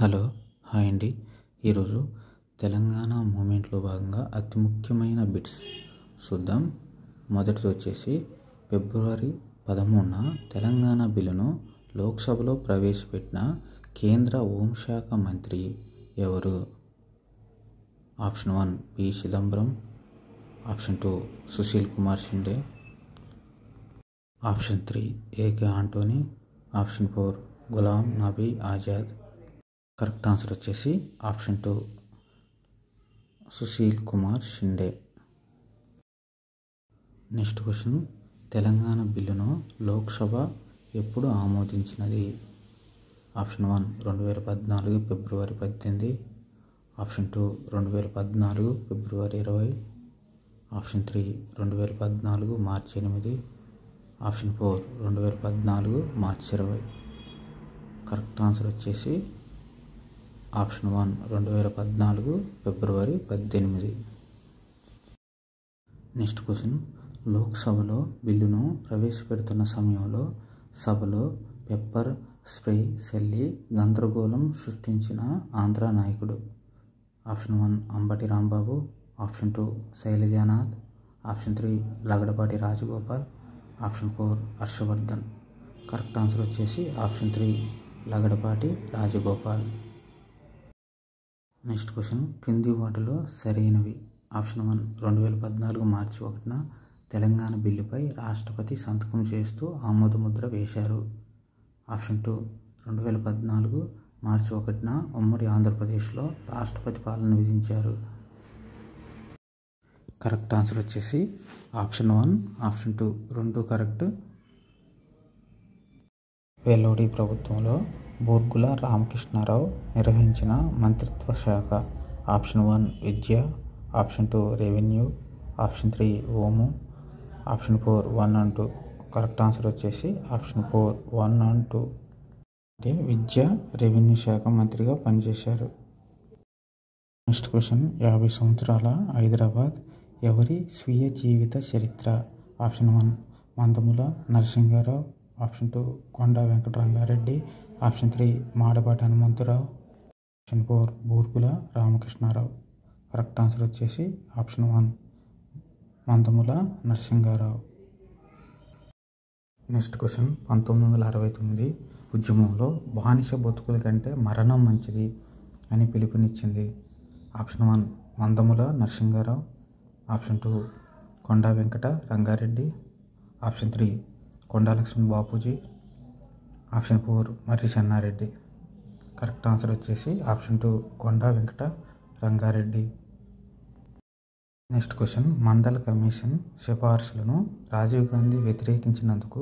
Hello, hi అండి. ఈరోజు తెలంగాణ మూమెంట్లో భాగంగా అతి ముఖ్యమైన బిట్స్ చూద్దాం. మొదటిది వచ్చేసి ఫిబ్రవరి 13న తెలంగాణ బిల్లును లోక్సభలో ప్రవేశపెట్టిన కేంద్ర హోంశాఖ మంత్రి ఎవరు? Option 1 P Chidambaram, option 2 Sushil Kumar Shinde, option 3 AK Antony, option 4 Ghulam Nabi Azad. Correct answer వచ్చేసి option 2 Sushil Kumar Shinde. Next question, Telangana బిల్లును లోక్సభ ఎప్పుడు ఆమోదించినది? ఆప్షన్ 1 2014 ఫిబ్రవరి 18, ఆప్షన్ 2 2014 ఫిబ్రవరి 20, ఆప్షన్ 3 2014 మార్చి 8, ఆప్షన్ 4 2014 మార్చి 20. కరెక్ట్ ఆన్సర్ వచ్చేసి ఆప్షన్ 1 2014 ఫిబ్రవరి 18. నెక్స్ట్ క్వశ్చన్, లోక్సభలో బిల్లును ప్రవేశపెడుతున్న సమయంలో సభలో పెప్పర్ స్ప్రే చల్లి గందరగోళం సృష్టించిన ఆంధ్ర నాయకుడు? Option 1 Ambati Rambabu, option 2 Sailajanath, option 3 Lagadapati Rajagopal, option 4 Harshavardhan. Correct answer వచ్చేసి option 3 Lagadapati Rajagopal. Next question, క్రింది వాటిలో సరైనవి? ఆప్షన్ 1 2014 మార్చి 1న తెలంగాణ బిల్లుపై రాష్ట్రపతి సంతకం చేస్తూ ఆమోదముద్ర వేశారు. ఆప్షన్ 2 2014 మార్చి 1న ఉమ్మడి ఆంధ్రప్రదేశ్లో రాష్ట్రపతి పాలన విధించారు. కరెక్ట్ ఆన్సర్ వచ్చేసి ఆప్షన్ 1, ఆప్షన్ 2 రెండు కరెక్ట్. వెల్లోడి ప్రభుత్వంలో బూర్గుల రామకృష్ణారావు నిర్వహించిన మంత్రిత్వ శాఖ? Option 1 Vidya, option 2 revenue, option 3 home, option 4 1 and 2. Correct answer వచ్చేసి ఆప్షన్ 4 1 and 2. అంటే విద్య, రెవెన్యూ శాఖ మంత్రిగా పనిచేశారు. నెక్స్ట్ క్వశ్చన్, 50 సంవత్సరాల హైదరాబాద్ ఎవరి స్వీయ జీవిత చరిత్ర? Option 1 Mandamula Narasimha Rao, option 2 Konda Venkata Ranga Reddy, option 3 Madapati Hanumantha Rao, option 4 Burgula Ramakrishna Rao. Correct answer వచ్చేసి option 1 Mandamula Narasimha Rao. Next question, 1969 ఉద్యమంలో బానిస బతుకుల కంటే మరణం మంచిది అని పిలుపునిచ్చింది. Option 1 Mandamula Narasimha Rao, option 2 Konda Venkata Ranga Reddy, option 3 Konda Lakshman Bapuji, option 4 Marri Chenna Reddy. Correct answer వచ్చేసి option 2 Konda Venkata Ranga Reddy. Next question, Mandal commission సిఫార్సులను రాజీవ్ గాంధీ వ్యతిరేకించినందుకు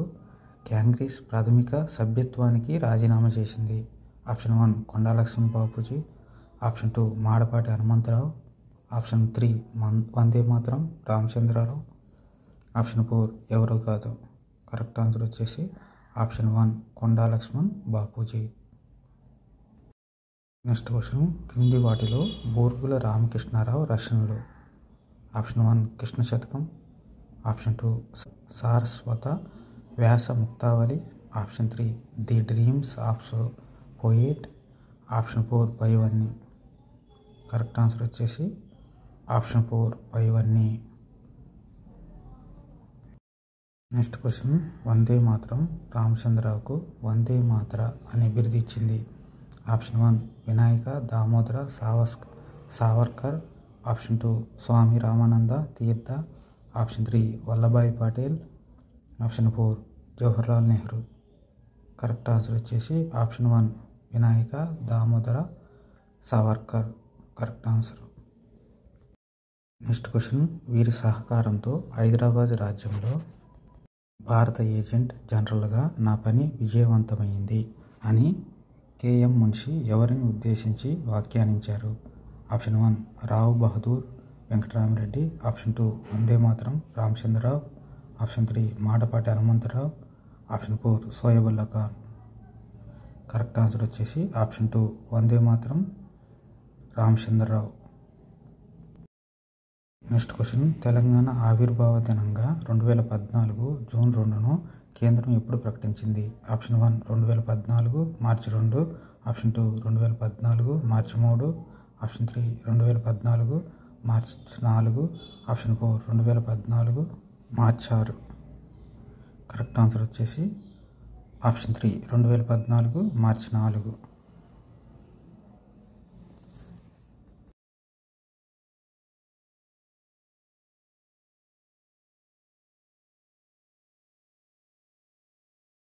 కాంగ్రెస్ ప్రాథమిక సభ్యత్వానికి రాజీనామా చేసింది. Option 1 Konda Lakshman Bapuji, option 2 Madapati Hanumantha Rao, option 3 Vande Mataram Ramachandra Rao, option 4 ఎవరో కాదు. కరెక్ట్ ఆన్సర్ వచ్చేసి option 1 Konda Lakshman Bapuji. Next question, క్రింది వాటిలో బూర్గుల రామకృష్ణారావు రచనలు? Option 1 Krishna Shatakam, option 2 Saraswata Vyasa Muktavali, option 3 the dreams of poet, option 4 పైవన్నీ. కరెక్ట్ ఆన్సర్ వచ్చేసి ఆప్షన్ 4 పైవన్నీ. నెక్స్ట్ క్వశ్చన్, వందే మాతరం రామచంద్రరావుకు వందే మాతర అనే బిరుదు ఇచ్చింది. Option 1 Vinayak Damodar Savarkar, option 2 Swami Ramananda Tirtha, option 3 Vallabhbhai Patel, option 4 Jawaharlal Nehru. Correct answer వచ్చేసి option 1 Vinayak Damodar Savarkar. Correct answer. Next question, వీరి సహకారంతో హైదరాబాద్ రాజ్యంలో భారత ఏజెంట్ జనరల్గా నా పని విజయవంతమైంది అని కేఎం మున్షి ఎవరిని ఉద్దేశించి వ్యాఖ్యానించారు? Option 1 Rao Bahadur Venkatarama Reddy, option 2 Vande Mataram Ramachandra Rao, option 3 Madapati Hanumantha Rao, option 4 Shoebullah Khan. Correct answer వచ్చేసి option 2 Vande Mataram Ramachandra Rao. Next question, Telangana ఆవిర్భావ దినంగా 2014 జూన్ 2ను కేంద్రం ఎప్పుడు ప్రకటించింది? Option 1 2014 March 2, option 2 2014 March 3, option 3 2014 March 4, option 4 2014 March 6. Correct answer వచ్చేసి ఆప్షన్ 3 2014 మార్చి 4.